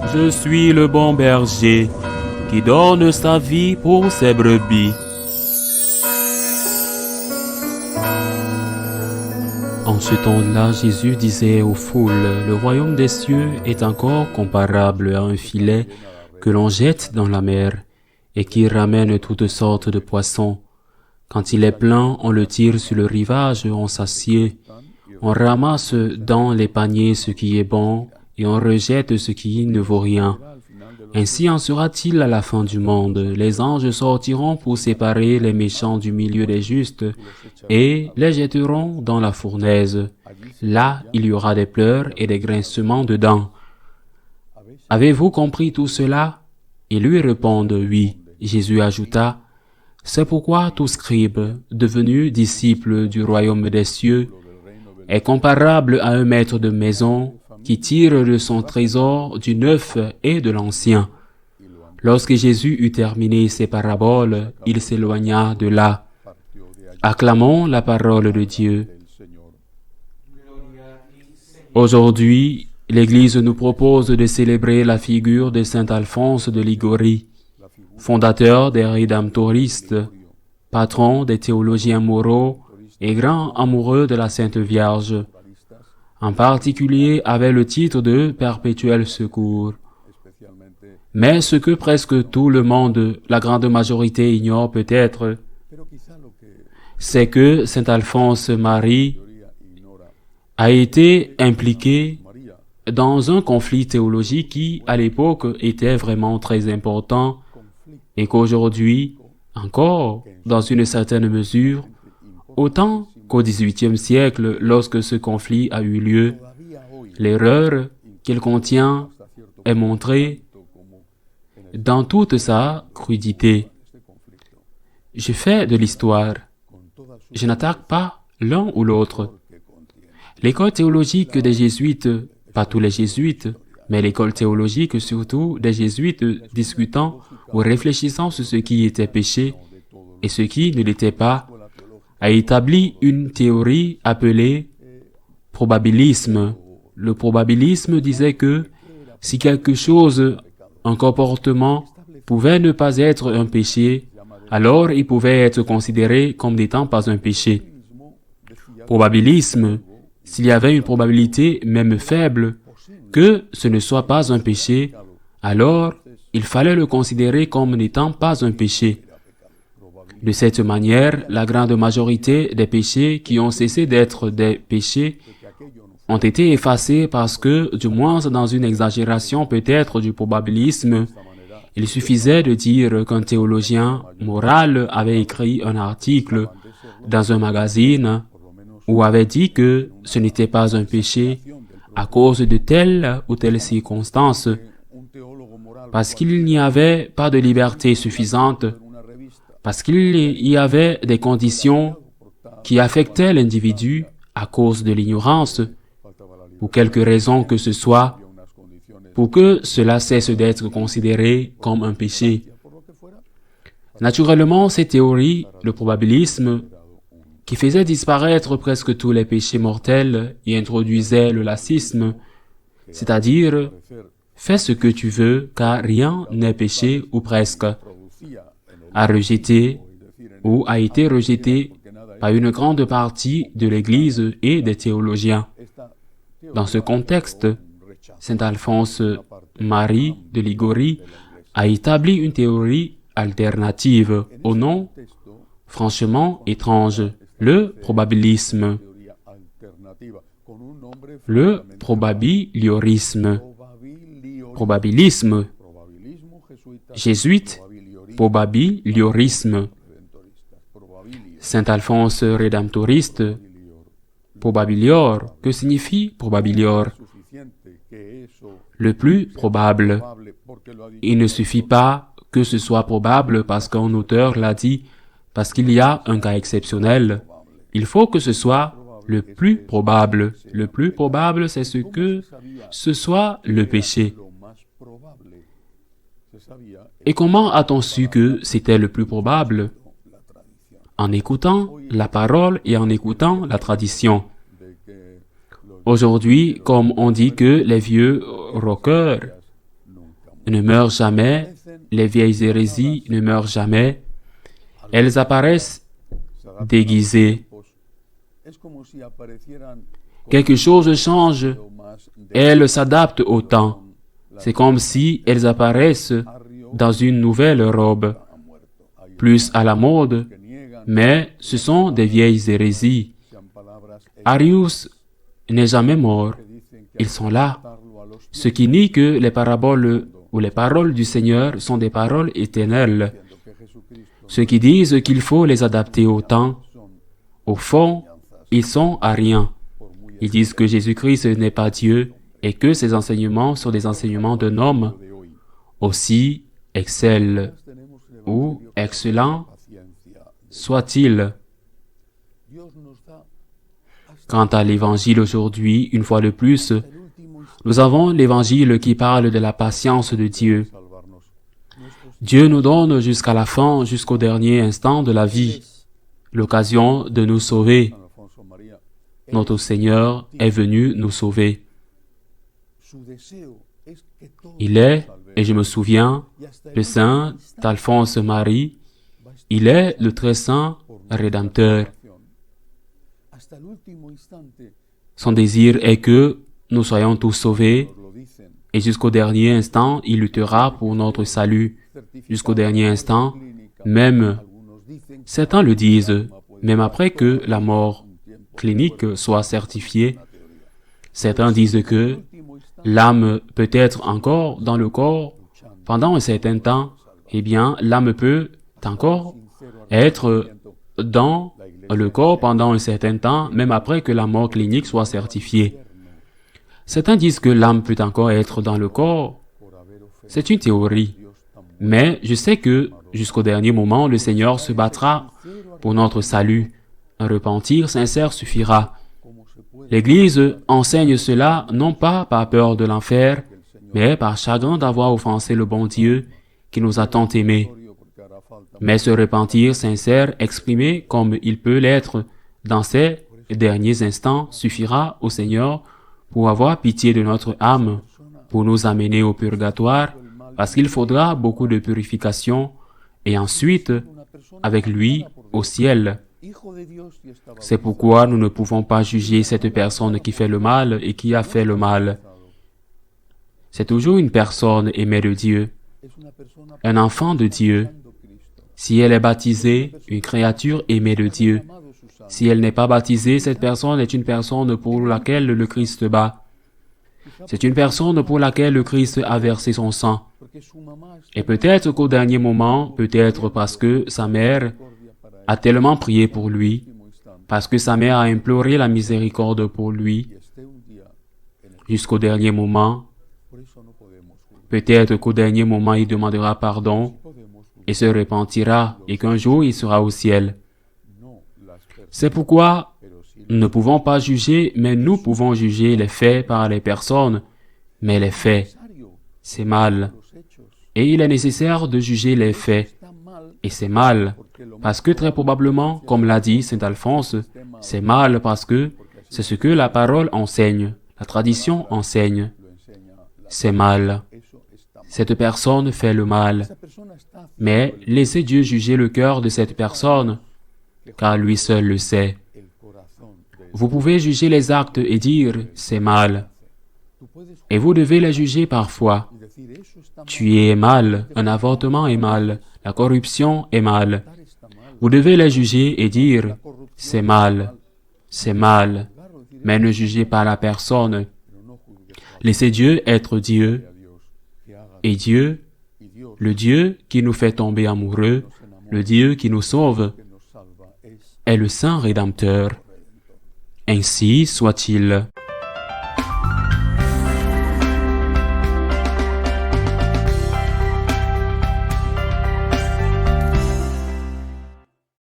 Je suis le bon berger qui donne sa vie pour ses brebis. En ce temps-là, Jésus disait aux foules, le royaume des cieux est encore comparable à un filet que l'on jette dans la mer et qui ramène toutes sortes de poissons. Quand il est plein, on le tire sur le rivage, on s'assied, on ramasse dans les paniers ce qui est bon et on rejette ce qui ne vaut rien. Ainsi en sera-t-il à la fin du monde. Les anges sortiront pour séparer les méchants du milieu des justes et les jetteront dans la fournaise. Là, il y aura des pleurs et des grincements de dents. Avez-vous compris tout cela? Ils lui répondent oui. Jésus ajouta, c'est pourquoi tout scribe, devenu disciple du royaume des cieux, est comparable à un maître de maison qui tire de son trésor du neuf et de l'ancien. Lorsque Jésus eut terminé ses paraboles, il s'éloigna de là. Acclamons la parole de Dieu. Aujourd'hui, l'Église nous propose de célébrer la figure de saint Alphonse de Liguori, fondateur des Rédemptoristes, patron des théologiens moraux et grand amoureux de la Sainte Vierge, en particulier avec le titre de Perpétuel Secours. Mais ce que presque tout le monde, la grande majorité ignore peut-être, c'est que saint Alphonse Marie a été impliqué dans un conflit théologique qui, à l'époque, était vraiment très important et qu'aujourd'hui, encore, dans une certaine mesure, autant qu'au XVIIIe siècle, lorsque ce conflit a eu lieu, l'erreur qu'il contient est montrée dans toute sa crudité. Je fais de l'histoire. Je n'attaque pas l'un ou l'autre. L'école théologique des jésuites, pas tous les jésuites, mais l'école théologique surtout des jésuites discutant ou réfléchissant sur ce qui était péché et ce qui ne l'était pas, a établi une théorie appelée probabilisme. Le probabilisme disait que si quelque chose, un comportement, pouvait ne pas être un péché, alors il pouvait être considéré comme n'étant pas un péché. Probabilisme, s'il y avait une probabilité, même faible, que ce ne soit pas un péché, alors il fallait le considérer comme n'étant pas un péché. De cette manière, la grande majorité des péchés qui ont cessé d'être des péchés ont été effacés parce que, du moins dans une exagération peut-être du probabilisme, il suffisait de dire qu'un théologien moral avait écrit un article dans un magazine où avait dit que ce n'était pas un péché à cause de telle ou telle circonstance, parce qu'il n'y avait pas de liberté suffisante, parce qu'il y avait des conditions qui affectaient l'individu à cause de l'ignorance, pour quelque raison que ce soit, pour que cela cesse d'être considéré comme un péché. Naturellement, ces théories, le probabilisme, qui faisait disparaître presque tous les péchés mortels et introduisait le laïcisme, c'est-à-dire « fais ce que tu veux, car rien n'est péché ou presque », a rejeté ou a été rejeté par une grande partie de l'Église et des théologiens. Dans ce contexte, saint Alphonse Marie de Liguori a établi une théorie alternative au nom franchement étrange, le probabilisme. Le probabiliorisme. Probabilisme. Jésuite, probabiliorisme. Saint Alphonse rédemptoriste, probabilior. Que signifie probabilior? Le plus probable. Il ne suffit pas que ce soit probable parce qu'un auteur l'a dit, parce qu'il y a un cas exceptionnel. Il faut que ce soit le plus probable. Le plus probable, c'est ce que ce soit le péché. Et comment a-t-on su que c'était le plus probable? En écoutant la parole et en écoutant la tradition. Aujourd'hui, comme on dit que les vieux rockers ne meurent jamais, les vieilles hérésies ne meurent jamais, elles apparaissent déguisées. Quelque chose change, elles s'adaptent au temps. C'est comme si elles apparaissent dans une nouvelle robe, plus à la mode, mais ce sont des vieilles hérésies. Arius n'est jamais mort, ils sont là. Ce qui nie que les paraboles ou les paroles du Seigneur sont des paroles éternelles. Ceux qui disent qu'il faut les adapter au temps, au fond, ils sont ariens. Ils disent que Jésus-Christ n'est pas Dieu et que ses enseignements sont des enseignements d'un homme aussi excellent ou excellent soit-il. Quant à l'Évangile aujourd'hui, une fois de plus, nous avons l'Évangile qui parle de la patience de Dieu. Dieu nous donne jusqu'à la fin, jusqu'au dernier instant de la vie, l'occasion de nous sauver. Notre Seigneur est venu nous sauver. Il est, et je me souviens, le Saint Alphonse Marie, il est le très saint Rédempteur. Son désir est que nous soyons tous sauvés, et jusqu'au dernier instant, il luttera pour notre salut. Jusqu'au dernier instant, même, certains le disent, même après que la mort clinique soit certifiée, certains disent que l'âme peut être encore dans le corps pendant un certain temps. Eh bien, l'âme peut encore être dans le corps pendant un certain temps, même après que la mort clinique soit certifiée. Certains disent que l'âme peut encore être dans le corps. C'est une théorie. Mais je sais que, jusqu'au dernier moment, le Seigneur se battra pour notre salut. Un repentir sincère suffira. L'Église enseigne cela non pas par peur de l'enfer, mais par chagrin d'avoir offensé le bon Dieu qui nous a tant aimés. Mais ce repentir sincère exprimé comme il peut l'être dans ces derniers instants suffira au Seigneur pour avoir pitié de notre âme, pour nous amener au purgatoire, parce qu'il faudra beaucoup de purification, et ensuite, avec lui, au ciel. C'est pourquoi nous ne pouvons pas juger cette personne qui fait le mal et qui a fait le mal. C'est toujours une personne aimée de Dieu, un enfant de Dieu. Si elle est baptisée, une créature aimée de Dieu. Si elle n'est pas baptisée, cette personne est une personne pour laquelle le Christ bat. C'est une personne pour laquelle le Christ a versé son sang. Et peut-être qu'au dernier moment, peut-être parce que sa mère a tellement prié pour lui, parce que sa mère a imploré la miséricorde pour lui, jusqu'au dernier moment, peut-être qu'au dernier moment, il demandera pardon et se repentira, et qu'un jour, il sera au ciel. C'est pourquoi nous ne pouvons pas juger, mais nous pouvons juger les faits par les personnes. Mais les faits, c'est mal. Et il est nécessaire de juger les faits. Et c'est mal, parce que très probablement, comme l'a dit saint Alphonse, c'est mal parce que c'est ce que la parole enseigne, la tradition enseigne. C'est mal. Cette personne fait le mal. Mais laissez Dieu juger le cœur de cette personne, car lui seul le sait. Vous pouvez juger les actes et dire « c'est mal ». Et vous devez les juger parfois. Tuer est mal, un avortement est mal, la corruption est mal. Vous devez les juger et dire « c'est mal, mais ne jugez pas la personne. Laissez Dieu être Dieu, et Dieu, le Dieu qui nous fait tomber amoureux, le Dieu qui nous sauve, est le Saint Rédempteur. Ainsi soit-il.